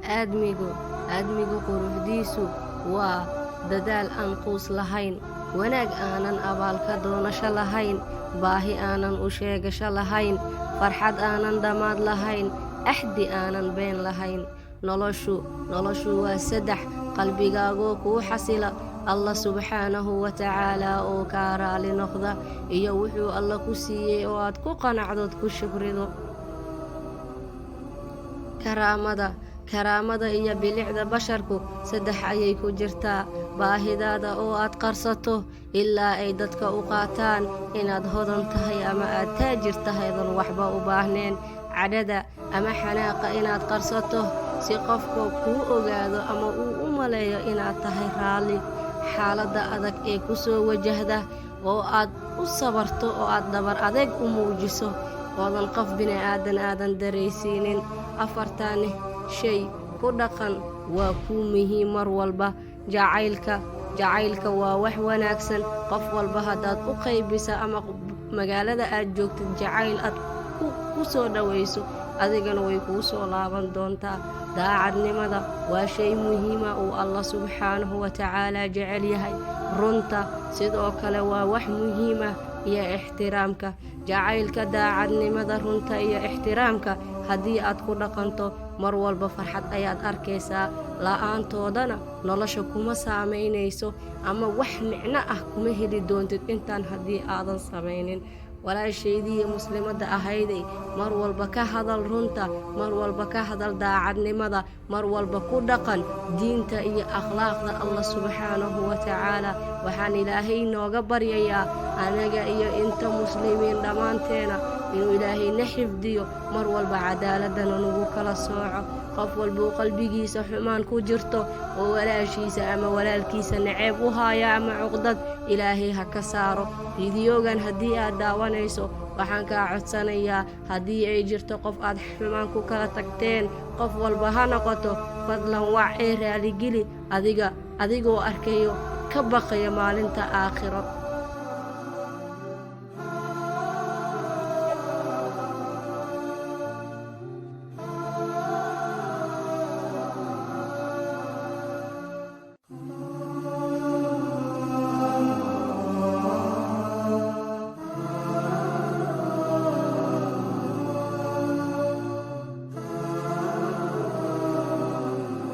aadmigu quruxdiisu waa dadaal aan quus lahayn, wanaag aanan abaalka doonasho lahayn, baahi aanan u sheegasho lahayn, farxad aanan dhammaad lahayn, axdi aanan been lahayn. noloshu waa saddex: qalbigaagoo kuu xasila, allah subxaanahu watacaalaa oo kaa raali noqda, iyo wuxuu alla ku siiyey oo aad ku qanacdood ku shukrido. karaamada iyo bilicda basharku saddex ayay ku jirtaa: baahidaada oo aad qarsato ilaa ay dadka u qaataan inaad hodan tahay ama aad taajir tahaydan waxba u baahneen, cadhada ama xanaaqa inaad qarsato si qofka kuu ogaado ama uu u maleeyo inaad tahay raalli, xaaladda adag ee ku soo wajahda oo aad u sabarto oo aad dhabar adeeg u muujiso oodan qof bini'aadan aadan daraysiinin. afartaani shay ku dhaqan waa kuu muhiim mar walba. jacaylka waa wax wanaagsan, qof walba haddaad u qaybisa ama magaalada aad joogtid jacayl aad ku soo dhowayso, adigana way kuu soo laaban doontaa. daacadnimada waa shay muhiima uu allah subxaanahu watacaalaa jecel yahay. runta sidoo kale waa wax muhiima, iyo ixtiraamka. jacaylka, daacadnimada, runta iyo ixtiraamka haddii aad ku dhaqanto, mar walba farxad ayaad arkaysaa, la'aantoodana nolosha kuma saamaynayso ama wax micno ah kuma heli doontid intaan haddii aadan samaynin. walaashaydii muslimadda ahayday, mar walba ka hadal runta, mar walba ka hadal daacadnimada, mar walba ku dhaqan diinta iyo akhlaaqda allah subxaanahu watacaalaa. waxaan ilaahay nooga baryayaa anaga iyo inta muslimiin dhammaanteena inuu ilaahay na xifdiyo, mar walba cadaaladana nagu kala sooco. qof walbuu qalbigiisa xumaan ku jirto oo walaashiisa ama walaalkiisa naceeb u haaya ama cuqdad, ilaahay ha ka saaro. fiidiyoogan haddii aad daawanayso, waxaan kaa codsanayaa haddii ay jirto qof aad xumaan ku kala tagteen, qof walba ha noqoto, fadlan wac ee raaligeli adigoo arkayo ka baqaya maalinta aakhiro.